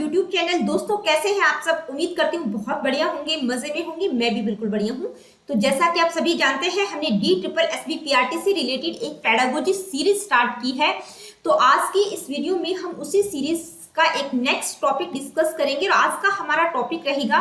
YouTube channel. दोस्तों कैसे हैं आप सब? उम्मीद करती हूँ बहुत बढ़िया होंगे, मजे में होंगे। मैं भी बिल्कुल बढ़िया हूँ। तो जैसा कि आप सभी जानते हैं, हमने DSSB-PRT से रिलेटेड एक पेडागोजी सीरीज स्टार्ट की है। तो आज की इस वीडियो में हम उसी सीरीज का एक नेक्स्ट टॉपिक डिस्कस करेंगे और आज का हमारा टॉपिक रहेगा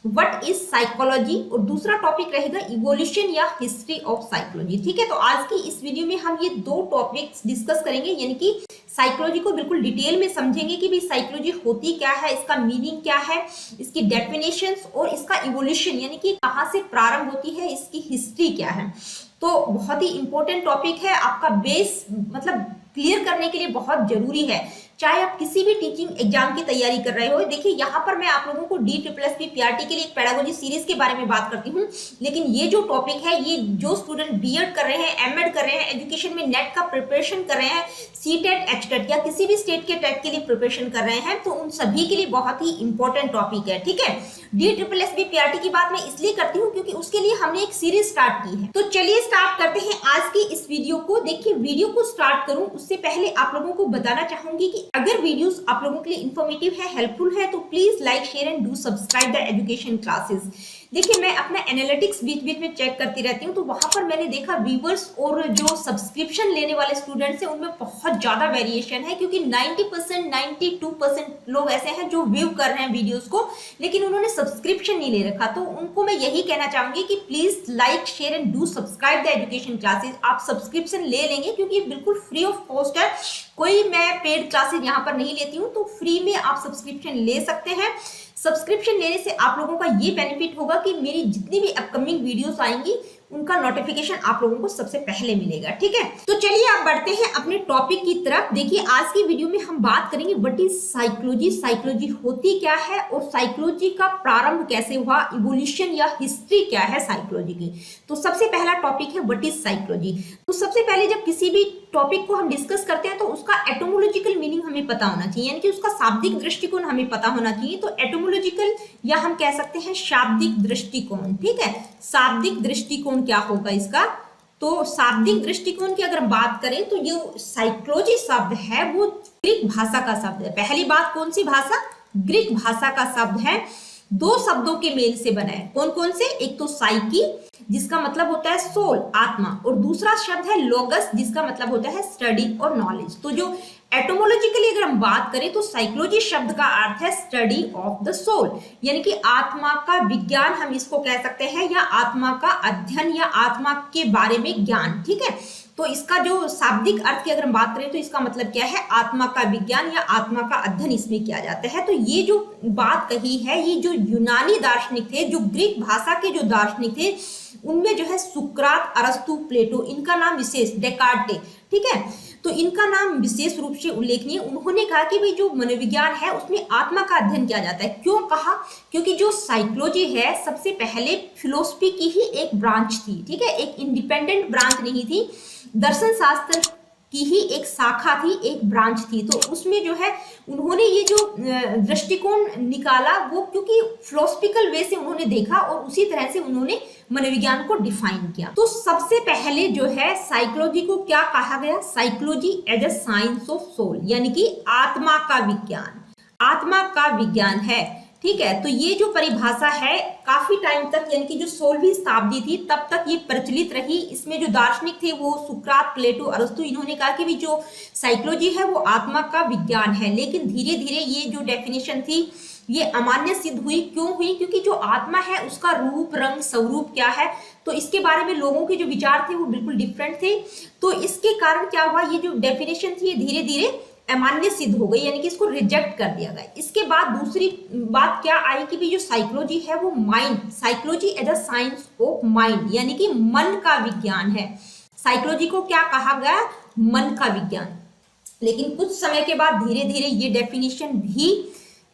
व्हाट इज साइकोलॉजी और दूसरा टॉपिक रहेगा इवोल्यूशन या हिस्ट्री ऑफ साइकोलॉजी। ठीक है, तो आज की इस वीडियो में हम ये दो टॉपिक्स डिस्कस करेंगे, यानी कि साइकोलॉजी को बिल्कुल डिटेल में समझेंगे कि भाई साइकोलॉजी होती क्या है, इसका मीनिंग क्या है, इसकी डेफिनेशंस और इसका इवोल्यूशन यानी कि कहाँ से प्रारंभ होती है, इसकी हिस्ट्री क्या है। तो बहुत ही इंपॉर्टेंट टॉपिक है, आपका बेस मतलब क्लियर करने के लिए बहुत जरूरी है, चाहे आप किसी भी टीचिंग एग्जाम की तैयारी कर रहे हो। देखिए यहाँ पर मैं आप लोगों को DSSB-PRT के लिए एक पेडागोजी सीरीज के बारे में बात करती हूँ, लेकिन ये जो टॉपिक है, ये जो स्टूडेंट बीएड कर रहे हैं, एमएड कर रहे हैं, एजुकेशन में नेट का प्रिपरेशन कर रहे हैं, सीटेट, एचटेट या किसी भी स्टेट के टेट के लिए प्रिपरेशन कर रहे हैं, तो उन सभी के लिए बहुत ही इंपॉर्टेंट टॉपिक है। ठीक है, DSSB-PRT की बात मैं इसलिए करती हूँ क्योंकि उसके लिए हमने एक सीरीज स्टार्ट की है। तो चलिए स्टार्ट करते हैं आज की इस वीडियो को। देखिए, वीडियो को स्टार्ट करूं उससे पहले आप लोगों को बताना चाहूंगी कि अगर वीडियोस आप लोगों के लिए इंफॉर्मेटिव है, हेल्पफुल है, तो please like, share and do subscribe the education classes. देखिए, मैं अपना एनालिटिक्स बीच बीच में चेक करती रहती हूँ, तो वहां पर मैंने देखा व्यूवर्स और जो सब्सक्रिप्शन लेने वाले स्टूडेंट्स हैं उनमें बहुत ज्यादा वेरिएशन है, क्योंकि 90% 92% लोग ऐसे हैं जो व्यू कर रहे हैं वीडियोस को, लेकिन उन्होंने सब्सक्रिप्शन नहीं ले रखा। तो उनको मैं यही कहना चाहूंगी कि please like, share and do subscribe the education classes. आप सब्सक्रिप्शन ले लेंगे क्योंकि बिल्कुल फ्री ऑफ कॉस्ट है, कोई मैं पेड क्लासेस यहाँ पर नहीं लेती हूँ, तो फ्री में आप सब्सक्रिप्शन ले सकते हैं। सब्सक्रिप्शन लेने से आप लोगों का ये बेनिफिट होगा कि मेरी जितनी भी अपकमिंग वीडियोस आएंगी उनका नोटिफिकेशन आप लोगों को सबसे पहले मिलेगा। ठीक है, तो चलिए आप बढ़ते हैं अपने टॉपिक की तरफ। देखिए, आज की वीडियो में हम बात करेंगे व्हाट इज साइकोलॉजी, साइकोलॉजी होती क्या है और साइकोलॉजी का प्रारंभ कैसे हुआ, इवोल्यूशन या हिस्ट्री क्या है साइकोलॉजी की। तो सबसे पहला टॉपिक है व्हाट इज साइकोलॉजी। तो सबसे पहले जब किसी भी टॉपिक को हम डिस्कस करते हैं तो उसका एटोमोलॉजिकल मीनिंग हमें पता होना चाहिए, यानी कि उसका शाब्दिक दृष्टिकोण हमें पता होना चाहिए। तो एटोमोलॉजिकल या हम कह सकते हैं शाब्दिक दृष्टिकोण। ठीक है, शाब्दिक दृष्टिकोण क्या होगा इसका? तो शाब्दिक दृष्टिकोण की अगर बात करें तो ये साइकोलॉजी शब्द है वो ग्रीक भाषा का शब्द है। पहली बात, कौन सी भाषा? ग्रीक भाषा का शब्द है, दो शब्दों के मेल से बना है। कौन कौन से? एक तो साइकी जिसका मतलब होता है सोल, आत्मा, और दूसरा शब्द है लोगस जिसका मतलब होता है स्टडी और नॉलेज। तो जो एटोमोलॉजिकली अगर हम बात करें तो साइकोलॉजी शब्द का अर्थ है स्टडी ऑफ द सोल, यानी कि आत्मा का विज्ञान हम इसको कह सकते हैं, या आत्मा का अध्ययन या आत्मा के बारे में ज्ञान। ठीक है, तो इसका जो शाब्दिक अर्थ की अगर हम बात करें तो इसका मतलब क्या है? आत्मा का विज्ञान या आत्मा का अध्ययन इसमें किया जाता है। तो ये जो बात कही है, ये जो यूनानी दार्शनिक थे, जो ग्रीक भाषा के जो दार्शनिक थे, उनमें जो है सुकरात, अरस्तु, प्लेटो, इनका नाम विशेष, डेकार्टे, ठीक है, तो इनका नाम विशेष रूप से उल्लेखनीय। उन्होंने कहा कि भाई जो मनोविज्ञान है उसमें आत्मा का अध्ययन किया जाता है। क्यों कहा? क्योंकि जो साइकोलॉजी है सबसे पहले फिलोसफी की ही एक ब्रांच थी। ठीक है, एक इंडिपेंडेंट ब्रांच नहीं थी, दर्शन शास्त्र की ही एक शाखा थी, एक ब्रांच थी। तो उसमें जो है उन्होंने ये जो दृष्टिकोण निकाला वो क्योंकि फिलोसफिकल वे से उन्होंने देखा और उसी तरह से उन्होंने मनोविज्ञान को डिफाइन किया। तो सबसे पहले जो है साइकोलॉजी को क्या कहा गया? Psychology as a science of soul, यानी कि आत्मा का विज्ञान, आत्मा का विज्ञान है। ठीक है, तो ये जो परिभाषा है काफी टाइम तक, यानी कि जो 16वीं शताब्दी थी तब तक ये प्रचलित रही। इसमें जो दार्शनिक थे वो सुकरात, प्लेटो, अरस्तु, इन्होंने कहा कि भी जो साइकोलॉजी है वो आत्मा का विज्ञान है। लेकिन धीरे धीरे ये जो डेफिनेशन थी ये अमान्य सिद्ध हुई। क्यों हुई? क्योंकि जो आत्मा है उसका रूप, रंग, स्वरूप क्या है, तो इसके बारे में लोगों के जो विचार थे वो बिल्कुल डिफरेंट थे। तो इसके कारण क्या हुआ, ये जो डेफिनेशन थी ये धीरे धीरे अमान्य सिद्ध हो गई, यानी कि इसको रिजेक्ट कर दिया गया। इसके बाद दूसरी बात क्या आई कि भी जो साइकोलॉजी है वो mind, psychology as a science of mind, यानी कि मन का विज्ञान है। साइकोलॉजी को क्या कहा गया? मन का विज्ञान। लेकिन कुछ समय के बाद धीरे धीरे ये डेफिनेशन भी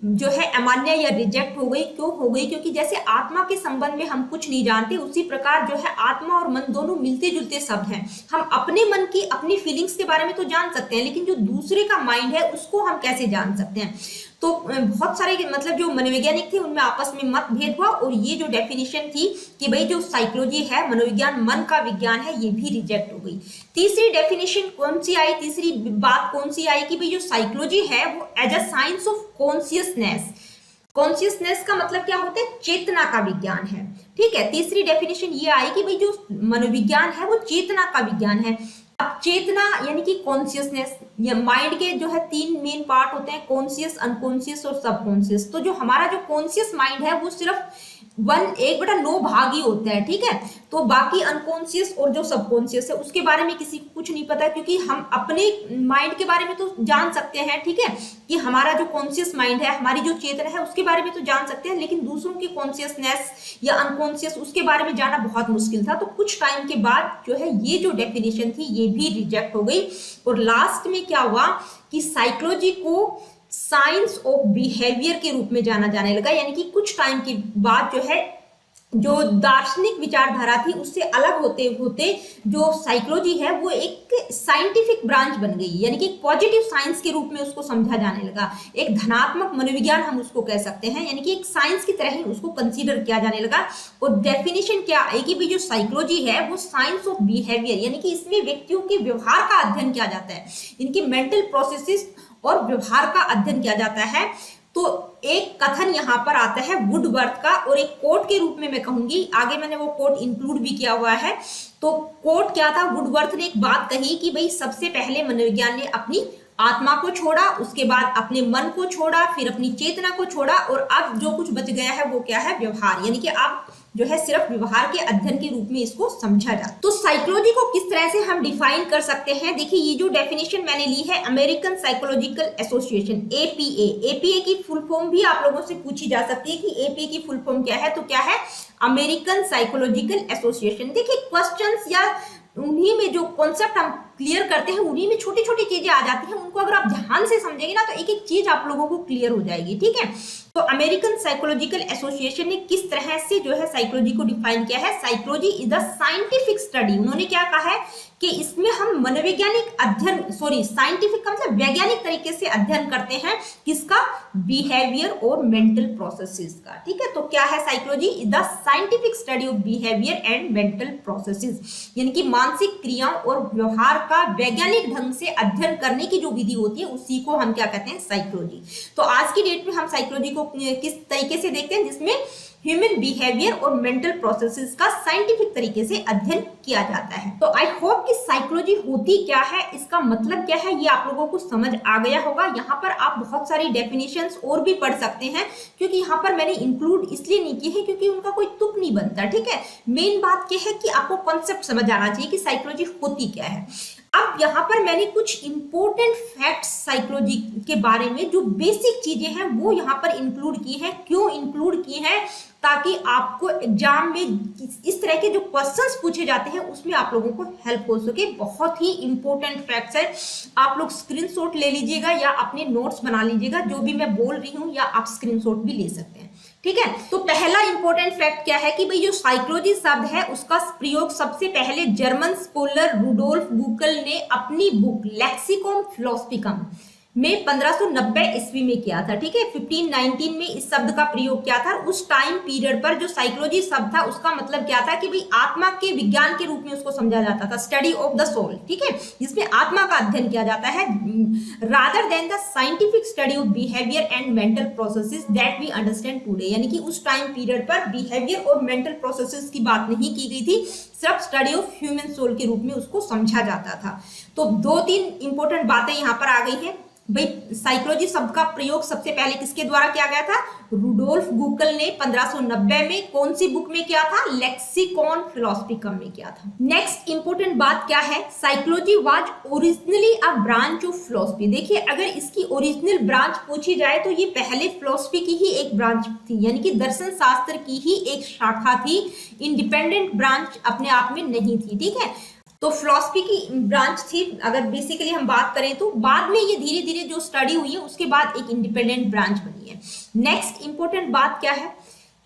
जो है अमान्य या रिजेक्ट हो गई। क्यों हो गई? क्योंकि जैसे आत्मा के संबंध में हम कुछ नहीं जानते, उसी प्रकार जो है आत्मा और मन दोनों मिलते जुलते शब्द हैं। हम अपने मन की, अपनी फीलिंग्स के बारे में तो जान सकते हैं, लेकिन जो दूसरे का माइंड है उसको हम कैसे जान सकते हैं? तो बहुत सारे मतलब जो मनोवैज्ञानिक थे उनमें आपस में मतभेद हुआ और ये जो डेफिनेशन थी कि भाई जो साइकोलॉजी है मनोविज्ञान मन का विज्ञान है, ये भी रिजेक्ट हो गई। तीसरी डेफिनेशन कौन सी आई, तीसरी बात कौन सी आई कि भाई जो साइकोलॉजी है वो as a science of consciousness. Consciousness का मतलब क्या होता है, चेतना का विज्ञान है। ठीक है, तीसरी डेफिनेशन ये आई कि भाई जो मनोविज्ञान है वो चेतना का विज्ञान है। अब चेतना यानी कि कॉन्शियसनेस, ये माइंड के जो है तीन मेन पार्ट होते हैं, कॉन्शियस, अनकॉन्शियस और सबकॉन्शियस। तो जो हमारा जो कॉन्शियस माइंड है वो सिर्फ 1/9 भाग ही होता है। ठीक है, तो बाकी अनकॉन्शियस और जो सबकॉन्शियस है उसके बारे में किसी को कुछ नहीं पता, क्योंकि हम अपने माइंड के बारे में तो जान सकते हैं, ठीक है, कि हमारा जो कॉन्शियस माइंड है, हमारी जो चेतना है उसके बारे में तो जान सकते हैं, लेकिन दूसरों की कॉन्शियसनेस या अनकॉन्शियस उसके बारे में जाना बहुत मुश्किल था। तो कुछ टाइम के बाद जो है ये जो डेफिनेशन थी ये भी रिजेक्ट हो गई और लास्ट में क्या हुआ कि साइकोलॉजी को साइंस ऑफ बिहेवियर के रूप में जाना जाने लगा। यानी कि कुछ टाइम के बाद जो है जो दार्शनिक विचारधारा थी उससे अलग होते होते जो साइकोलॉजी है वो एक साइंटिफिक ब्रांच बन गई, यानी कि पॉजिटिव साइंस के रूप में उसको समझा जाने लगा। एक धनात्मक मनोविज्ञान हम उसको कह सकते हैं, यानी कि एक साइंस की तरह ही उसको कंसीडर किया जाने लगा। और डेफिनेशन क्या है कि भाई जो साइकोलॉजी है वो साइंस ऑफ बिहेवियर, यानी कि इसमें व्यक्तियों के व्यवहार का अध्ययन किया जाता है, इनकी मेंटल प्रोसेसेस और व्यवहार का अध्ययन किया जाता है। तो एक कथन यहाँ पर आता है वुडवर्थ का, और एक कोट के रूप में मैं कहूंगी, आगे मैंने वो कोट इंक्लूड भी किया हुआ है। तो कोट क्या था, वुडवर्थ ने एक बात कही कि भाई सबसे पहले मनोविज्ञान ने अपनी आत्मा को छोड़ा, उसके बाद अपने मन को छोड़ा, फिर अपनी चेतना को छोड़ा, और अब जो कुछ बच गया है वो क्या है, व्यवहार, यानी कि अब जो है सिर्फ व्यवहार के अध्ययन के रूप में इसको समझा जाए। तो साइकोलॉजी को किस तरह से हम डिफाइन कर सकते हैं, देखिए ये जो डेफिनेशन मैंने ली है American psychological association APA, APA की फुल फॉर्म भी आप लोगों से पूछी जा सकती है कि एपीए की फुल फॉर्म क्या है, तो क्या है, अमेरिकन साइकोलॉजिकल एसोसिएशन। देखिए क्वेश्चंस या उन्हीं में जो कॉन्सेप्ट हम क्लियर करते हैं उन्हीं में छोटी छोटी चीजें आ जाती हैं, उनको अगर आप ध्यान से समझेंगे ना तो एक एक चीज आप लोगों को क्लियर हो जाएगी। ठीक है, तो अमेरिकन साइकोलॉजिकल एसोसिएशन ने किस तरह से जो है साइकोलॉजी को डिफाइन किया है, psychology is the scientific study. उन्होंने क्या कहा है कि इसमें हम मनोवैज्ञानिक अध्ययन, सॉरी साइंटिफिक का मतलब वैज्ञानिक तरीके से अध्ययन करते हैं, किसका, बिहेवियर और मेंटल प्रोसेसेस का। ठीक है, तो क्या है, psychology is the scientific study of behaviour and mental processes, यानी कि मानसिक क्रियाओं और व्यवहार का वैज्ञानिक ढंग से अध्ययन करने की जो विधि होती है उसी को हम क्या कहते हैं, साइकोलॉजी। तो आज की डेट में हम साइकोलॉजी को किस तरीके से देखते हैं, जिसमें ह्यूमन बिहेवियर और मेंटल प्रोसेसेस का साइंटिफिक तरीके से अध्ययन किया जाता है। तो आई होप कि साइकोलॉजी होती क्या है, इसका मतलब क्या है, ये आप लोगों को समझ आ गया होगा। यहाँ पर आप बहुत सारी डेफिनेशंस और भी पढ़ सकते हैं, क्योंकि यहाँ पर मैंने इंक्लूड इसलिए नहीं की है क्योंकि उनका कोई तुक नहीं बनता। ठीक है, मेन बात क्या है कि आपको कॉन्सेप्ट समझ आना चाहिए कि साइकोलॉजी होती क्या है। अब यहाँ पर मैंने कुछ इंपॉर्टेंट फैक्ट्स साइकोलॉजी के बारे में, जो बेसिक चीजें हैं वो यहाँ पर इंक्लूड की हैं। क्यों इंक्लूड की हैं, ताकि आपको एग्जाम में इस तरह के जो क्वेश्चंस पूछे जाते हैं उसमें आप लोगों को हेल्प हो सके। बहुत ही इंपॉर्टेंट फैक्ट्स है, आप लोग स्क्रीनशॉट ले लीजिएगा या अपने नोट्स बना लीजिएगा, जो भी मैं बोल रही हूँ, या आप स्क्रीनशॉट भी ले सकते हैं। ठीक है, तो पहला इंपॉर्टेंट फैक्ट क्या है कि भाई जो साइकोलॉजी शब्द है उसका प्रयोग सबसे पहले जर्मन स्कॉलर रुडोल्फ बुकल ने अपनी बुक लेक्सिकॉन फिलोसफिकम में 1590 ईस्वी में किया था। ठीक है, 1519 में इस शब्द का प्रयोग किया था। उस टाइम पीरियड पर जो साइकोलॉजी शब्द था उसका मतलब क्या था कि भाई आत्मा के विज्ञान के रूप में उसको समझा जाता था, स्टडी ऑफ द सोल। ठीक है, जिसमें आत्मा का अध्ययन किया जाता है, rather than the scientific study of behaviour and mental processes that we understand today. यानी कि उस टाइम पीरियड पर बिहेवियर और मेंटल प्रोसेसेस की बात नहीं की गई थी, सिर्फ स्टडी ऑफ ह्यूमन सोल के रूप में उसको समझा जाता था। तो 2-3 इंपॉर्टेंट बातें यहाँ पर आ गई हैं। भाई साइकोलॉजी शब्द का प्रयोग सबसे पहले किसके द्वारा किया गया था, रुडोल्फ बुकल ने 1590 में कौन सी बुक में किया था, लेक्सिकॉन फिलोसफिकम में किया था। नेक्स्ट इंपॉर्टेंट बात क्या है, psychology was originally a branch of philosophy. देखिए अगर इसकी ओरिजिनल ब्रांच पूछी जाए तो ये पहले फिलोसफी की ही एक ब्रांच थी, यानी कि दर्शन शास्त्र की ही एक शाखा थी, इंडिपेंडेंट ब्रांच अपने आप में नहीं थी। ठीक है, तो फिलोसफी की ब्रांच थी। अगर बेसिकली हम बात करें तो बाद में ये धीरे धीरे जो स्टडी हुई है उसके बाद एक इंडिपेंडेंट ब्रांच बनी है। नेक्स्ट इंपॉर्टेंट बात क्या है,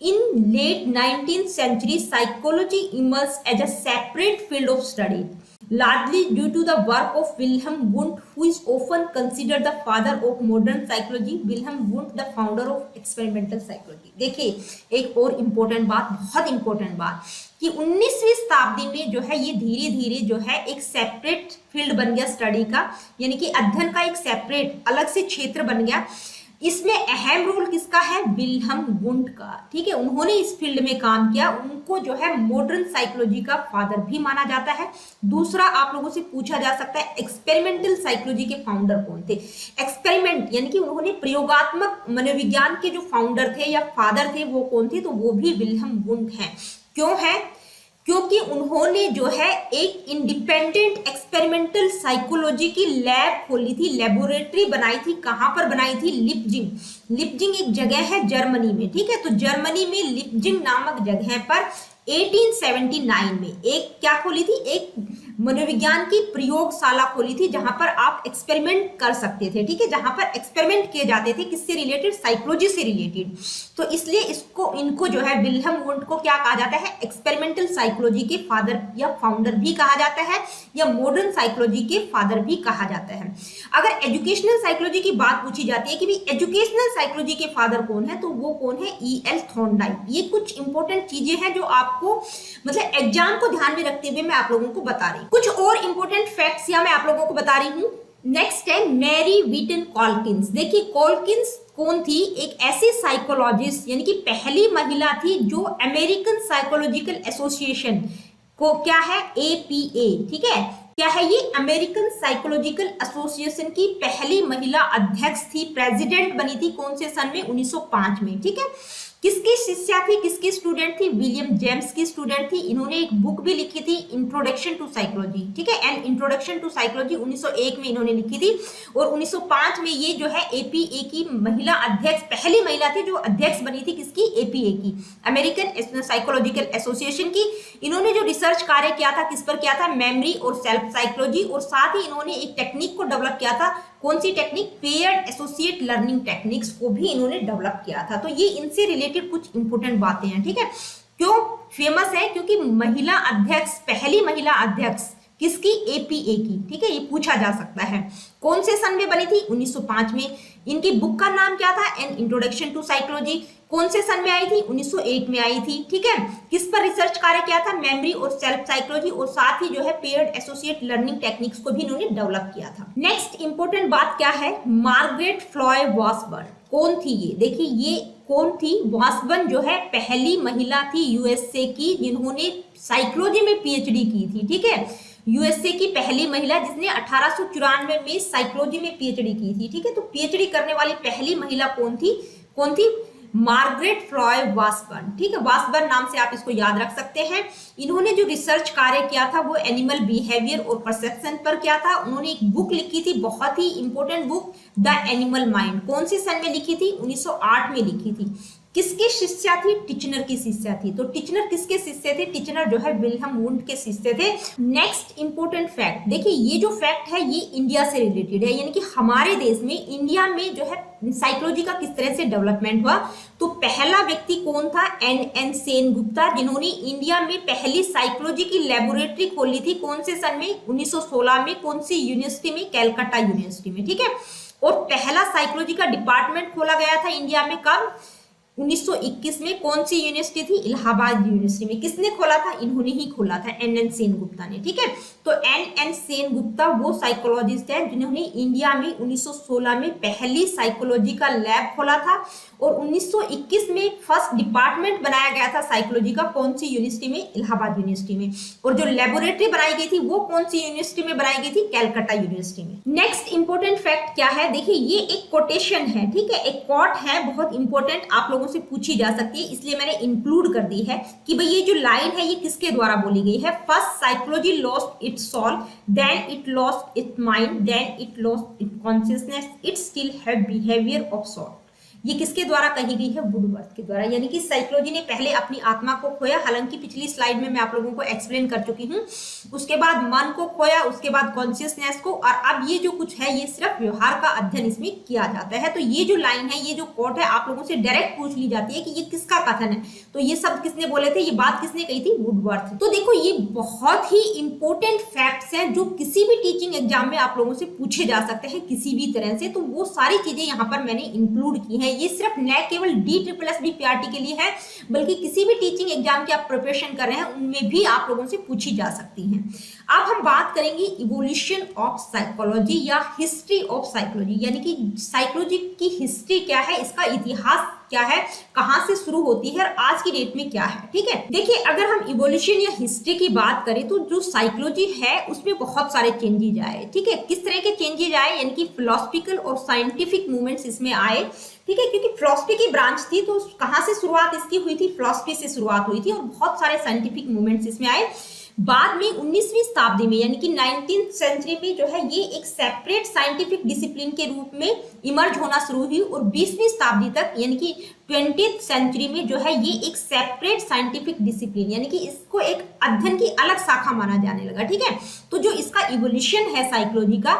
in late 19th century psychology emerge as a separate field of study. largely due to the work of Wilhelm Wundt, who is often considered the father of modern psychology. Wilhelm Wundt, the founder of experimental psychology. देखिए एक और important बात, बहुत important बात, कि 19वीं शताब्दी में जो है ये धीरे धीरे जो है एक सेपरेट फील्ड बन गया स्टडी का, यानी कि अध्ययन का एक सेपरेट अलग से क्षेत्र बन गया। इसमें अहम रोल किसका है? विल्हम वुंट का। ठीक है, उन्होंने इस फील्ड में काम किया, उनको जो है मॉडर्न साइकोलॉजी का फादर भी माना जाता है। दूसरा, आप लोगों से पूछा जा सकता है एक्सपेरिमेंटल साइकोलॉजी के फाउंडर कौन थे? एक्सपेरिमेंट यानी कि उन्होंने प्रयोगात्मक मनोविज्ञान के जो फाउंडर थे या फादर थे वो कौन थे? तो वो भी विल्हम वुंट हैं। क्यों है? क्योंकि उन्होंने जो है एक इंडिपेंडेंट एक्सपेरिमेंटल साइकोलॉजी की लैब खोली थी, लेबोरेटरी बनाई थी। कहां पर बनाई थी? लिप्जिंग। लिप्जिंग एक जगह है जर्मनी में। ठीक है, तो जर्मनी में लिप्जिंग नामक जगह पर 1879 में एक क्या खोली थी? एक मनोविज्ञान की प्रयोगशाला खोली थी, जहां पर आप एक्सपेरिमेंट कर सकते थे। ठीक है, जहां पर एक्सपेरिमेंट किए जाते थे, किससे रिलेटेड? साइकोलॉजी से रिलेटेड। तो इसलिए इनको जो है विल्हम वुंट को क्या कहा जाता है? एक्सपेरिमेंटल साइकोलॉजी के फादर या फाउंडर भी कहा जाता है, या मॉडर्न साइकोलॉजी के फादर भी कहा जाता है। अगर एजुकेशनल साइकोलॉजी की बात पूछी जाती है कि भी एजुकेशनल साइकोलॉजी के फादर कौन है, तो वो कौन है? E.L. थॉर्नडाइक। ये कुछ इंपॉर्टेंट चीजें हैं जो आपको मतलब एग्जाम को ध्यान में रखते हुए मैं आप लोगों को बता रही हूँ। कुछ और इंपॉर्टेंट फैक्ट्स यहाँ मैं आप लोगों को बता रही हूँ। नेक्स्ट है मैरी व्हीटन कॉल्किंस। देखिए कॉल्किंस कौन थी? एक ऐसी साइकोलॉजिस्ट यानी कि पहली महिला थी जो अमेरिकन साइकोलॉजिकल एसोसिएशन को क्या है? APA। ठीक है, क्या है ये? अमेरिकन साइकोलॉजिकल एसोसिएशन की पहली महिला अध्यक्ष थी, प्रेसिडेंट बनी थी। कौन से सन में? 1905 में। ठीक है, किसकी शिष्या थी? किसकी स्टूडेंट थी? विलियम जेम्स की स्टूडेंट थी। इन्होंने एक बुक भी लिखी थी, इंट्रोडक्शन टू साइकोलॉजी। ठीक है, एंड इंट्रोडक्शन टू साइकोलॉजी 1901 में इन्होंने लिखी थी, और 1905 में ये जो है APA की महिला अध्यक्ष, पहली महिला थी जो अध्यक्ष बनी थी। किसकी? APA की, अमेरिकन साइकोलॉजिकल एसोसिएशन की। इन्होंने जो रिसर्च कार्य किया था, किस पर किया था? मेमोरी और सेल्फ साइकोलॉजी, और साथ ही इन्होंने एक टेक्निक को डेवलप किया था। कौन सी technique? Paired associate learning techniques को भी इन्होंने डेवलप किया था। तो ये इनसे रिलेटेड कुछ इंपॉर्टेंट बातें हैं। ठीक है, क्यों फेमस है? क्योंकि महिला अध्यक्ष, पहली महिला अध्यक्ष किसकी? APA की। ठीक है, ये पूछा जा सकता है। कौन से सन में बनी थी? 1905 में। इनकी बुक का नाम क्या था? An introduction to psychology. कौन से सन में आई थी? 1901 में आई थी। ठीक है, किस पर रिसर्च कार्य किया था? मेमोरी और सेल्फ साइकोलॉजी, और साथ ही जो है पेयर्ड एसोसिएट लर्निंग टेक्निक्स को भी इन्होंने डेवलप किया था। नेक्स्ट इंपॉर्टेंट बात क्या है? मार्गरेट फ्लॉय वॉसबर्न। कौन थी ये? देखिए ये कौन थी? वॉसबर्न जो है पहली महिला थी USA की जिन्होंने साइकोलॉजी में PhD की थी। ठीक है, USA की पहली महिला जिसने 1894 में साइकोलॉजी में PhD की थी। ठीक है, तो PhD करने वाली पहली महिला कौन थी? कौन थी? मार्गरेट फ्लॉय वॉसबर्न। ठीक है, वॉसबर्न नाम से आप इसको याद रख सकते हैं। इन्होंने जो रिसर्च कार्य किया था वो एनिमल बिहेवियर और परसेप्शन पर किया था। उन्होंने एक बुक लिखी थी, बहुत ही important book, the animal mind. कौन सी सन में लिखी थी? 1908 में लिखी थी। किसकी शिष्या थी? टिचनर की शिष्या थी। तो टिचनर किसके शिष्य थे? टिचनर जो है विल्हम वुंट के शिष्य थे। नेक्स्ट इंपॉर्टेंट फैक्ट, देखिए ये जो फैक्ट है ये इंडिया से रिलेटेड है, यानी कि हमारे देश में, इंडिया में जो है साइकोलॉजी का किस तरह से डेवलपमेंट हुआ। तो पहला व्यक्ति कौन था? NN सेनगुप्ता, जिन्होंने इंडिया में पहली साइकोलॉजी की लेबोरेटरी खोली थी। कौन से सन में? 1916 में। कौन सी यूनिवर्सिटी में? कैलकाटा यूनिवर्सिटी में। ठीक है, और पहला साइकोलॉजी का डिपार्टमेंट खोला गया था इंडिया में कब? 1921 में। कौन सी यूनिवर्सिटी थी? इलाहाबाद यूनिवर्सिटी में। किसने खोला था? इन्होंने ही खोला था, NN सेनगुप्ता ने। ठीक है, तो NN सेनगुप्ता वो साइकोलॉजिस्ट है जिन्होंने इंडिया में 1916 में पहली साइकोलॉजी का लैब खोला था, और 1921 में फर्स्ट डिपार्टमेंट बनाया गया था साइकोलॉजी का। कौन सी यूनिवर्सिटी में? इलाहाबाद यूनिवर्सिटी में। और जो लेबोरेटरी बनाई गई थी वो कौन सी यूनिवर्सिटी में बनाई गई थी? कैलकाटा यूनिवर्सिटी में। नेक्स्ट इंपॉर्टेंट फैक्ट क्या है? देखिए ये एक कोटेशन है। ठीक है, एक कोट है, बहुत इंपॉर्टेंट, आप लोगों से पूछी जा सकती है, इसलिए मैंने इंक्लूड कर दी है कि भाई ये जो लाइन है ये किसके द्वारा बोली गई है? First psychology lost its soul, then it lost its mind, then it lost its consciousness, it still have behaviour of soul. ये किसके द्वारा कही गई है? वुडवर्थ के द्वारा। यानी कि साइकोलॉजी ने पहले अपनी आत्मा को खोया, हालांकि पिछली स्लाइड में मैं आप लोगों को एक्सप्लेन कर चुकी हूँ। उसके बाद मन को खोया, उसके बाद कॉन्शियसनेस को, और अब ये जो कुछ है ये सिर्फ व्यवहार का अध्ययन इसमें किया जाता है। तो ये जो लाइन है, ये जो कोट है, आप लोगों से डायरेक्ट पूछ ली जाती है कि ये किसका कथन है, तो ये शब्द किसने बोले थे, ये बात किसने कही थी? वुडवर्थ। तो देखो ये बहुत ही इंपॉर्टेंट फैक्ट्स हैं जो किसी भी टीचिंग एग्जाम में आप लोगों से पूछे जा सकते हैं किसी भी तरह से। तो वो सारी चीजें यहाँ पर मैंने इंक्लूड की हैं। ये सिर्फ न केवल DSSB PRT के लिए है, बल्कि किसी भी टीचिंग एग्जाम की आप प्रिपरेशन कर रहे हैं उनमें भी आप लोगों से पूछी जा सकती हैं। अब हम बात करेंगे इवोल्यूशन ऑफ साइकोलॉजी या हिस्ट्री ऑफ साइकोलॉजी, यानी कि साइकोलॉजी की हिस्ट्री क्या है, इसका इतिहास क्या है, कहां से शुरू होती है और आज की डेट में क्या है। ठीक है, देखिए अगर हम इवोल्यूशन या हिस्ट्री की बात करें तो जो साइकोलॉजी है उसमें बहुत सारे चेंजेज आए। ठीक है, किस तरह के चेंजेज आए, यानी कि फिलोसफिकल और साइंटिफिक मूवमेंट्स इसमें आए। ठीक है, क्योंकि फिलोसफी की ब्रांच थी तो कहां से शुरुआत इसकी हुई थी? फिलोसफी से शुरुआत हुई थी और बहुत सारे साइंटिफिक मूवमेंट्स इसमें आए। बाद में 19वीं शताब्दी में, यानी कि 19th सेंचुरी में जो है ये एक सेपरेट साइंटिफिक डिसिप्लिन के रूप में इमर्ज होना शुरू हुई, और 20वीं शताब्दी तक यानी कि 20th सेंचुरी में जो है ये एक सेपरेट साइंटिफिक डिसिप्लिन, यानी कि इसको एक अध्ययन की अलग शाखा माना जाने लगा। ठीक है, तो जो इसका इवोल्यूशन है साइकोलॉजी का,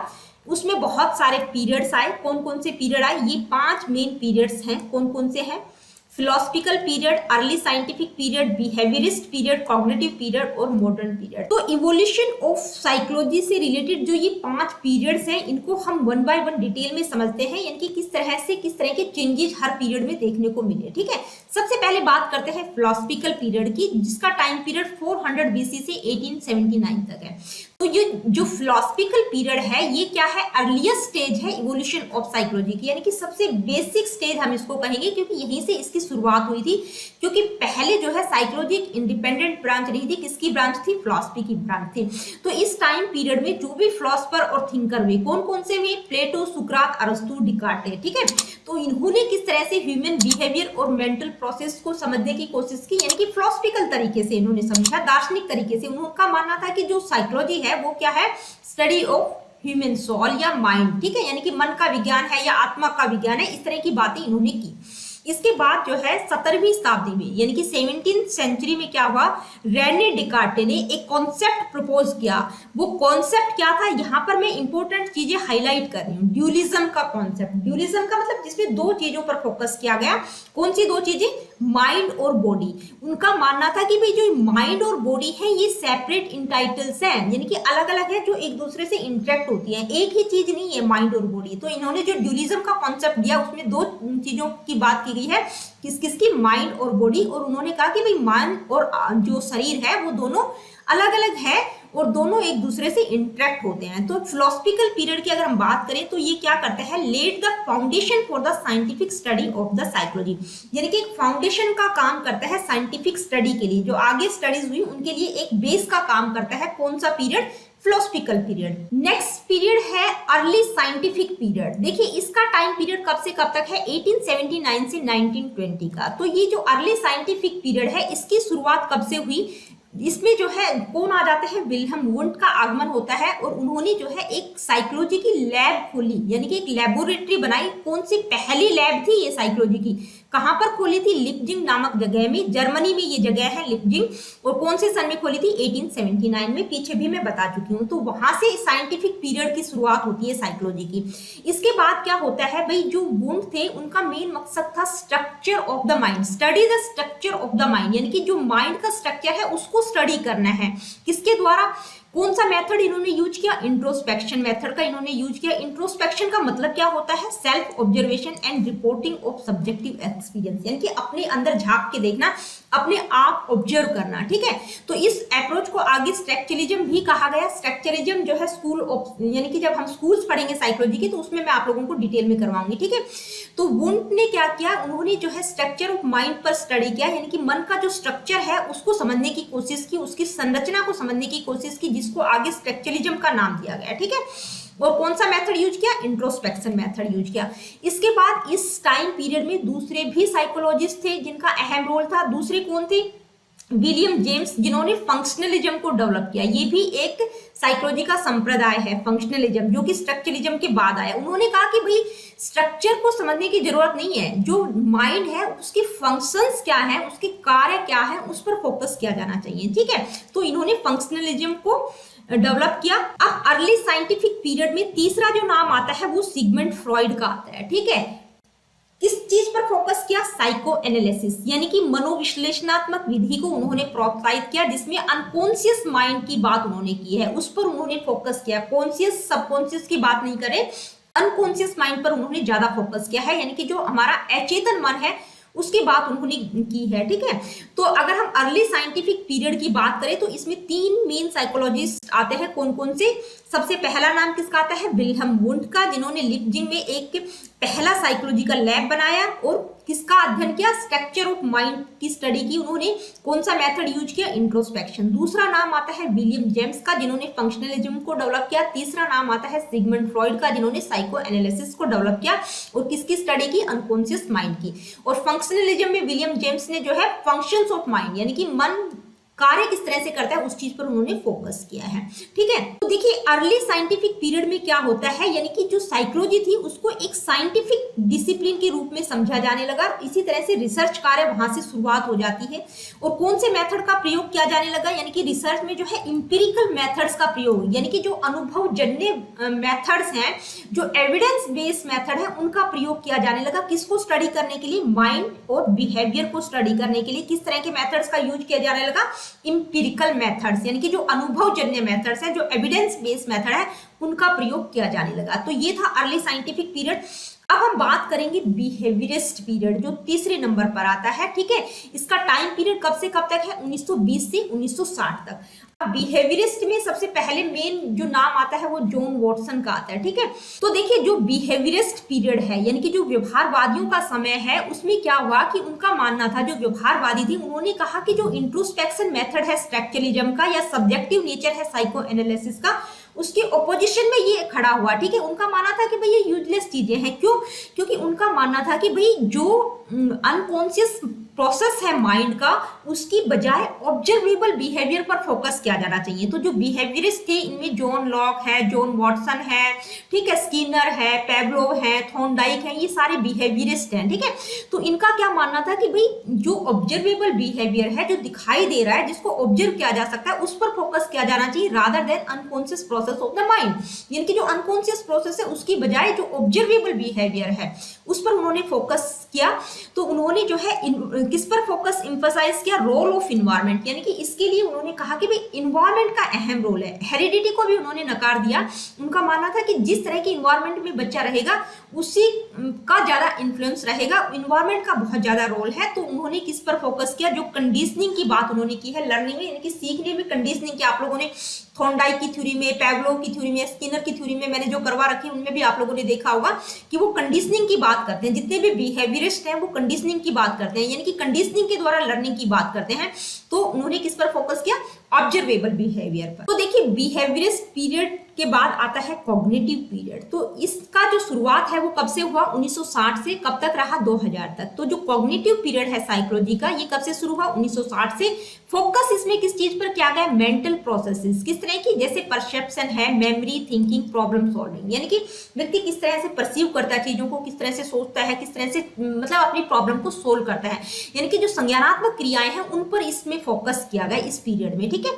उसमें बहुत सारे पीरियड्स आए। कौन कौन से पीरियड आए? ये 5 मेन पीरियड्स हैं। कौन कौन से हैं? Philosophical period, early scientific period, behaviourist period, cognitive period और मॉडर्न पीरियड। तो इवोल्यूशन ऑफ साइकोलॉजी से रिलेटेड जो ये 5 पीरियड्स हैं, इनको हम 1 बाय 1 डिटेल में समझते हैं, यानी कि किस तरह के चेंजेस हर पीरियड में देखने को मिले। ठीक है, सबसे पहले बात करते हैं फिलोसफिकल पीरियड की, जिसका टाइम पीरियड 400 BC से 1879 तक है। तो ये जो फिलोसफिकल पीरियड है ये क्या है? अर्लीस्ट स्टेज है इवोल्यूशन ऑफ साइकोलॉजी की, यानी कि सबसे बेसिक स्टेज हम इसको कहेंगे, क्योंकि यहीं से इसकी शुरुआत हुई थी। क्योंकि पहले जो है साइकोलॉजी एक इंडिपेंडेंट ब्रांच नहीं थी। किसकी ब्रांच थी? फिलोसफी की ब्रांच थी। तो इस टाइम पीरियड में जो भी फिलोसफर और थिंकर हुए, कौन कौन से हुए? प्लेटो, सुकरात, अरस्तु, डिकार्टे। ठीक है, तो इन्होंने किस तरह से ह्यूमन बिहेवियर और मेंटल प्रोसेस को समझने की कोशिश की, यानी कि फिलोसफिकल तरीके से इन्होंने समझा, दार्शनिक तरीके से। उनका मानना था कि जो साइकोलॉजी है वो क्या है? स्टडी ऑफ ह्यूमन सोल या माइंड। ठीक है, यानी कि मन का विज्ञान है या आत्मा का विज्ञान है, इस तरह की बातें इन्होंने की। इसके बाद जो है 17वीं शताब्दी में, यानी कि 17th सेंचुरी में क्या हुआ? रेने डिकार्टे ने एक कॉन्सेप्ट प्रपोज किया। वो कॉन्सेप्ट क्या था? यहाँ पर मैं इंपॉर्टेंट चीजें हाईलाइट कर रही हूँ। ड्यूलिज्म का कॉन्सेप्ट। ड्यूलिज्म का मतलब जिसमें 2 चीजों पर फोकस किया गया। कौन सी 2 चीजें? माइंड और बॉडी। उनका मानना था कि भाई जो माइंड और बॉडी है ये सेपरेट इंटाइटल्स हैं, यानी कि अलग अलग है, जो एक दूसरे से इंटरेक्ट होती है, एक ही चीज नहीं है माइंड और बॉडी। तो इन्होंने जो ड्यूलिज्म का कॉन्सेप्ट दिया उसमें 2 चीजों की बात की गई है, किसकी? माइंड और बॉडी। और उन्होंने कहा कि भाई माइंड और जो शरीर है वो दोनों अलग अलग है और दोनों एक दूसरे से इंटरेक्ट होते हैं। तो फिलोसफिकल पीरियड की अगर हम बात करें तो ये क्या करते हैं? Led the foundation for the scientific study of the psychology, यानी कि एक फाउंडेशन का काम करता है साइंटिफिक स्टडी के लिए। जो आगे स्टडीज हुई उनके लिए एक बेस का काम करता है। कौन सा period? Philosophical period. Next period है अर्ली साइंटिफिक पीरियड। देखिए इसका टाइम पीरियड कब से कब तक है? 1879 से 1920 का। तो ये जो अर्ली साइंटिफिक पीरियड है इसकी शुरुआत कब से हुई? इसमें जो है कौन आ जाते हैं? विल्हेम वुंड का आगमन होता है और उन्होंने जो है एक साइकोलॉजी की लैब खोली, यानी कि एक लेबोरेटरी बनाई। कौन सी पहली लैब थी ये साइकोलॉजी की? कहां पर खोली थी? लिपजिंग नामक जगह में, जर्मनी में ये जगह है लिपजिंग। और कौन से सन में खोली थी? 1879 में। पीछे भी मैं बता चुकी हूँ। तो वहां से साइंटिफिक पीरियड की शुरुआत होती है साइकोलॉजी की। इसके बाद क्या होता है भाई? जो वुंड थे उनका मेन मकसद था structure of the mind, study the structure of the mind, यानी कि जो माइंड का स्ट्रक्चर है उसको स्टडी करना है। किसके द्वारा? कौन सा मेथड इन्होंने यूज किया? इंट्रोस्पेक्शन मेथड का इन्होंने यूज किया। इंट्रोस्पेक्शन का मतलब क्या होता है? Self observation and reporting of subjective experience, यानी कि अपने अंदर झांक के देखना, अपने आप ऑब्जर्व करना। ठीक है, तो इस अप्रोच को आगे स्ट्रक्चरलिज्म भी कहा गया। स्ट्रक्चरलिज्म जो है स्कूल ऑफ, यानी कि जब हम स्कूल्स पढ़ेंगे साइकोलॉजी के तो उसमें मैं आप लोगों को डिटेल में करवाऊंगी। ठीक है, तो वुंड ने क्या किया? उन्होंने जो है स्ट्रक्चर ऑफ माइंड पर स्टडी किया, यानी कि मन का जो स्ट्रक्चर है उसको समझने की कोशिश की, उसकी संरचना को समझने की कोशिश की, जिसको आगे स्ट्रक्चरलिज्म का नाम दिया गया। ठीक है, और कौन सा मेथड यूज किया? इंट्रोस्पेक्शन मेथड यूज किया। इसके बाद इस टाइम पीरियड में दूसरे भी साइकोलॉजिस्ट थे जिनका अहम रोल था। दूसरे कौन थे? विलियम जेम्स, जिन्होंने फंक्शनलिज्म को डेवलप किया। ये भी एक साइकोलॉजी का संप्रदाय है फंक्शनलिज्म, जो कि स्ट्रक्चरलिज्म के बाद आया। उन्होंने कहा कि भाई स्ट्रक्चर को समझने की जरूरत नहीं है, जो माइंड है उसके फंक्शंस क्या है, उसके कार्य क्या है, उस पर फोकस किया जाना चाहिए। ठीक है, तो इन्होंने फंक्शनलिज्म को डेवलप किया। अब अर्ली साइंटिफिक पीरियड में तीसरा जो नाम आता है वो सिगमंड फ्रॉइड का आता है। ठीक है, किस चीज पर फोकस किया? साइको एनालिसिस, यानी कि मनोविश्लेषणात्मक विधि को उन्होंने प्रोत्साहित किया, जिसमें अनकॉन्शियस माइंड की बात उन्होंने की है, उस पर उन्होंने फोकस किया। कॉन्शियस सबकॉन्शियस की बात नहीं करे, अनकॉन्शियस माइंड पर उन्होंने ज्यादा फोकस किया है, यानी कि जो हमारा अचेतन मन है उसकी बात उन्होंने की है। ठीक है, तो अगर हम अर्ली साइंटिफिक पीरियड की बात करें तो इसमें 3 मेन साइकोलॉजिस्ट आते हैं। कौन कौन से? सबसे पहला नाम किसका आता है? विल्हेम वुंड का, जिन्होंने लिपजिग में एक पहला साइकोलॉजिकल लैब बनाया और किसका अध्ययन किया? स्ट्रक्चर ऑफ माइंड की स्टडी की। उन्होंने कौन सा मेथड यूज किया? इंट्रोस्पेक्शन। दूसरा नाम आता है विलियम जेम्स का, जिन्होंने फंक्शनलिज्म को डेवलप किया। तीसरा नाम आता है सिगमंड फ्रॉइड का, जिन्होंने साइको एनालिसिस को डेवलप किया और किसकी स्टडी की? अनकॉन्शियस माइंड की। और फंक्शनलिज्म में विलियम जेम्स ने जो है फंक्शंस ऑफ माइंड, यानी कि मन कार्य किस तरह से करता है, उस चीज पर उन्होंने फोकस किया है। ठीक है, तो देखिए अर्ली साइंटिफिक पीरियड में क्या होता है, यानी कि जो साइकोलॉजी थी उसको एक साइंटिफिक डिसिप्लिन के रूप में समझा जाने लगा। इसी तरह से रिसर्च कार्य वहां से शुरुआत हो जाती है। और कौन से मेथड का प्रयोग किया जाने लगा, यानी कि रिसर्च में जो है इंपिरिकल मेथड्स का प्रयोग, यानी कि जो अनुभवजन्य मेथड्स हैं, जो एविडेंस बेस्ड मेथड है, उनका प्रयोग किया जाने लगा। किसको स्टडी करने के लिए? माइंड और बिहेवियर को स्टडी करने के लिए किस तरह के मेथड्स का यूज किया जाने लगा? इंपिरिकल मेथड्स, यानी कि जो अनुभवजन्य मेथड्स हैं, जो एविडेंस बेस्ड मेथड है, उनका प्रयोग किया जाने लगा। तो ये था अर्ली साइंटिफिक पीरियड। अब हम बात करेंगे बिहेवियरिस्ट पीरियड, जो तीसरे नंबर पर आता है। ठीक है, इसका टाइम पीरियड कब से कब तक है? 1920 से 1960 तक। अब बिहेवियरिस्ट में सबसे पहले मेन जो नाम आता है वो जॉन वॉटसन का आता है। ठीक है, तो देखिए जो बिहेवियरिस्ट पीरियड है, यानी कि जो व्यवहारवादियों का समय है, उसमें क्या हुआ कि उनका मानना था, जो व्यवहारवादी थी, उन्होंने कहा कि जो इंट्रोस्पेक्शन मेथड है स्ट्रक्चरलिज्म का, या सब्जेक्टिव नेचर है साइको एनालिसिस का, उसके ऑपोजिशन में ये खड़ा हुआ। ठीक है, उनका मानना था कि भाई ये यूजलेस चीजें हैं। क्यों? क्योंकि उनका मानना था कि भाई जो अनकॉन्शियस प्रोसेस है माइंड का, उसकी बजाय ऑब्जर्वेबल बिहेवियर पर फोकस किया जाना चाहिए। तो जो बिहेवियरिस्ट थे, इनमें जॉन लॉक है, जॉन वॉटसन है, ठीक है, स्किनर है, पेब्लोव है, थॉर्नडाइक है, ये सारे बिहेवियरिस्ट हैं। ठीक है, तो इनका क्या मानना था कि भाई जो ऑब्जर्वेबल बिहेवियर है, जो दिखाई दे रहा है, जिसको ऑब्जर्व किया जा सकता है, उस पर फोकस किया जाना चाहिए, rather than unconscious process of the mind. यानी कि जो अनकॉन्शियस प्रोसेस है उसकी बजाय जो ऑब्जर्वेबल बिहेवियर है उस पर उन्होंने फोकस किया। तो उन्होंने जो है किस पर फोकस एम्फसाइज किया? रोल ऑफ इन्वायरमेंट, यानी कि इसके लिए उन्होंने कहा कि भाई इन्वायरमेंट का अहम रोल है। हेरिडिटी को भी उन्होंने नकार दिया। उनका मानना था कि जिस तरह के इन्वायरमेंट में बच्चा रहेगा उसी का ज्यादा इन्फ्लुएंस रहेगा, इन्वायरमेंट का बहुत ज्यादा रोल है। तो उन्होंने किस पर फोकस किया? जो कंडीशनिंग की बात उन्होंने की है लर्निंग में, यानी कि सीखने में कंडीशनिंग की। आप लोगों ने थॉर्नडाइक की थ्योरी में, पेव्लोव की थ्योरी में, स्किनर की थ्योरी में मैंने जो करवा रखी है उनमें भी आप लोगों ने देखा होगा कि वो कंडीशनिंग की बात करते हैं। जितने भी बिहेवियरिस्ट हैं वो कंडीशनिंग की बात करते हैं, यानी कि कंडीशनिंग के द्वारा लर्निंग की बात करते हैं। तो उन्होंने किस पर फोकस किया? ऑब्जर्वेबल बिहेवियर पर। तो देखिए बिहेवियरिस्ट पीरियड के बाद आता है कॉग्निटिव पीरियड। तो इसका जो शुरुआत है वो कब से हुआ? 1960 से कब तक रहा? 2000 तक। तो जो कॉग्निटिव पीरियड है साइकोलॉजी का, ये कब से शुरू हुआ? 1960 से। फोकस इसमें किस चीज पर किया गया? Mental processes. किस तरह की? जैसे परसेप्शन है, मेमोरी, थिंकिंग, प्रॉब्लम सॉल्विंग, यानी कि व्यक्ति किस तरह से परसीव करता है चीजों को, किस तरह से सोचता है, किस तरह से मतलब अपनी प्रॉब्लम को सोल्व करता है, यानी कि जो संज्ञानात्मक क्रियाएं हैं उन पर इसमें फोकस किया गया इस पीरियड में। ठीक है,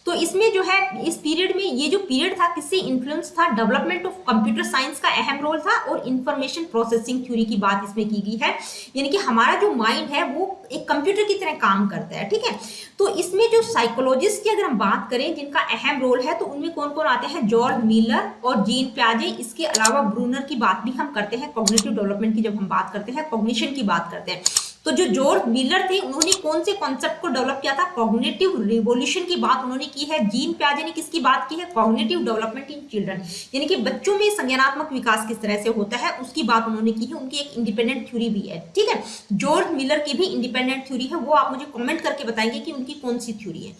तो इसमें जो है इस पीरियड में ये जो पीरियड था किससे इन्फ्लुएंस था? डेवलपमेंट ऑफ कंप्यूटर साइंस का अहम रोल था और इंफॉर्मेशन प्रोसेसिंग थ्योरी की बात इसमें की गई है, यानी कि हमारा जो माइंड है वो एक कंप्यूटर की तरह काम करता है। ठीक है, तो इसमें जो साइकोलॉजिस्ट की अगर हम बात करें जिनका अहम रोल है, तो उनमें कौन कौन आते हैं? जॉर्ज मिलर और जीन पियाजे। इसके अलावा ब्रूनर की बात भी हम करते हैं कॉग्निटिव डेवलपमेंट की, जब हम बात करते हैं कॉग्निशन की बात करते हैं। तो जो जॉर्ज मिलर थे उन्होंने कौन से कॉन्सेप्ट को डेवलप किया था? कॉग्निटिव रिवोल्यूशन की बात उन्होंने की है। जीन पियाजे ने किसकी बात की है? कॉग्निटिव डेवलपमेंट इन चिल्ड्रन, यानी कि बच्चों में संज्ञानात्मक विकास किस तरह से होता है उसकी बात उन्होंने की है। उनकी एक इंडिपेंडेंट थ्योरी भी है। ठीक है, जॉर्ज मिलर की भी इंडिपेंडेंट थ्योरी है, वो आप मुझे कॉमेंट करके बताएंगे कि उनकी कौन सी थ्योरी है।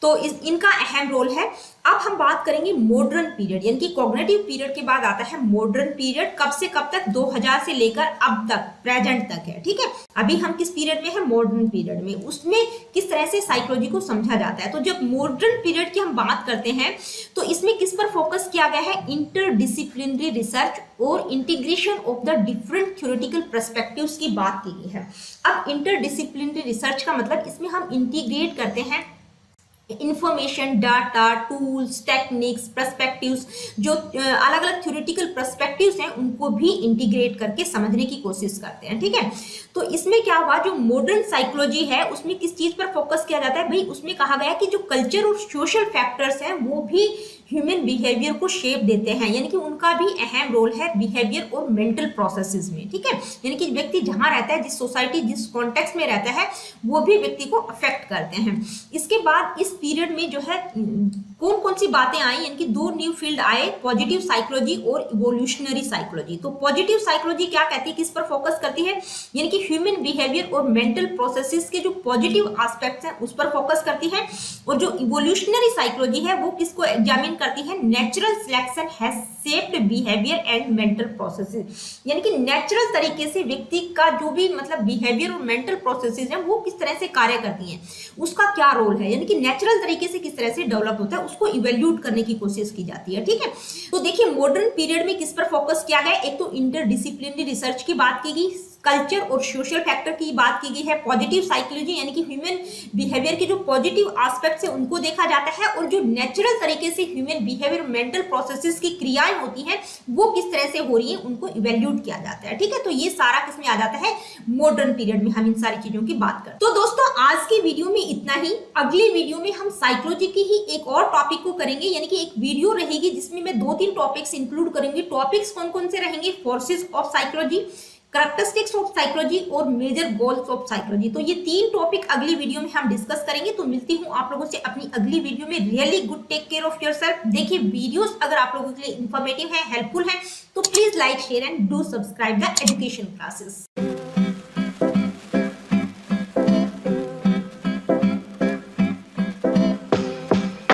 तो इनका अहम रोल है। अब हम बात करेंगे मॉडर्न पीरियड, यानी कि कॉग्निटिव पीरियड के बाद आता है मॉडर्न पीरियड। कब से कब तक? 2000 से लेकर अब तक, प्रेजेंट तक है, ठीक है। अभी हम किस पीरियड में है? मॉडर्न पीरियड में। उसमें किस तरह से साइकोलॉजी को समझा जाता है। तो जब मॉडर्न पीरियड की हम बात करते हैं तो इसमें किस पर फोकस किया गया है? इंटरडिसिप्लिनरी रिसर्च और integration of the different theoretical perspectives की बात की गई है। अब इंटरडिसिप्लिनरी रिसर्च का मतलब इसमें हम इंटीग्रेट करते हैं information, data, tools, techniques, perspectives, जो अलग अलग थ्योरेटिकल पर्सपेक्टिव्स हैं उनको भी इंटीग्रेट करके समझने की कोशिश करते हैं, ठीक है। तो इसमें क्या हुआ, जो मॉडर्न साइकोलॉजी है उसमें किस चीज पर फोकस किया जाता है भाई? उसमें कहा गया कि जो कल्चर और सोशल फैक्टर्स हैं वो भी ह्यूमन बिहेवियर को शेप देते हैं, यानी कि उनका भी अहम रोल है बिहेवियर और मेंटल प्रोसेसेस में, ठीक है। यानी कि व्यक्ति जहां रहता है, जिस सोसाइटी, जिस कॉन्टेक्स्ट में रहता है, वो भी व्यक्ति को अफेक्ट करते हैं। इसके बाद इस पीरियड में जो है कौन कौन सी बातें आई, यानी कि दो न्यू फील्ड आए, पॉजिटिव साइकोलॉजी और इवोल्यूशनरी साइकोलॉजी। तो पॉजिटिव साइकोलॉजी क्या कहती है, किस पर फोकस करती है? यानी कि ह्यूमन बिहेवियर और मेंटल प्रोसेसेस के जो पॉजिटिव एस्पेक्ट्स हैं उस पर फोकस करती है। और जो इवोल्यूशनरी साइकोलॉजी है वो किसको एग्जामिन करती है? Natural selection has shaped behaviour and mental processes, यानी कि नेचुरल तरीके से व्यक्ति का जो भी मतलब बिहेवियर और मेंटल प्रोसेसेस हैं वो किस तरह से कार्य करती हैं, उसका क्या रोल है, यानी कि नेचुरल तरीके से किस तरह से डेवलप होता है उसको इवेल्यूट करने की कोशिश की जाती है, ठीक है। तो देखिए मॉडर्न पीरियड में किस पर फोकस किया गया? एक तो इंटरडिसिप्लिनरी रिसर्च की बात की गई, कल्चर और सोशल फैक्टर की बात की गई है, पॉजिटिव साइकोलॉजी यानी कि ह्यूमन बिहेवियर के जो पॉजिटिव एस्पेक्ट्स है उनको देखा जाता है, और जो नेचुरल तरीके से ह्यूमन बिहेवियर मेंटल प्रोसेसेस की क्रियाएं होती हैं वो किस तरह से हो रही है उनको इवेल्यूट किया जाता है, ठीक है। तो ये सारा किसमें आ जाता है? मॉडर्न पीरियड में हम इन सारी चीजों की बात करते हैं। तो दोस्तों आज की वीडियो में इतना ही। अगली वीडियो में हम साइकोलॉजी की ही एक और टॉपिक को करेंगे, यानी कि एक वीडियो रहेगी जिसमें मैं 2-3 टॉपिक्स इंक्लूड करूंगी। टॉपिक्स कौन कौन से रहेंगे? Forces of psychology, characteristics of psychology और मेजर गोल्स ऑफ साइकोलॉजी। तो ये 3 टॉपिक अगली वीडियो में हम डिस्कस करेंगे। तो मिलती हूँ आप लोगों से अपनी अगली वीडियो में। Really good, take care of yourself. देखिए वीडियोस अगर आप लोगों के लिए इंफॉर्मेटिव है, हेल्पफुल है, तो please like, share and do subscribe the education classes.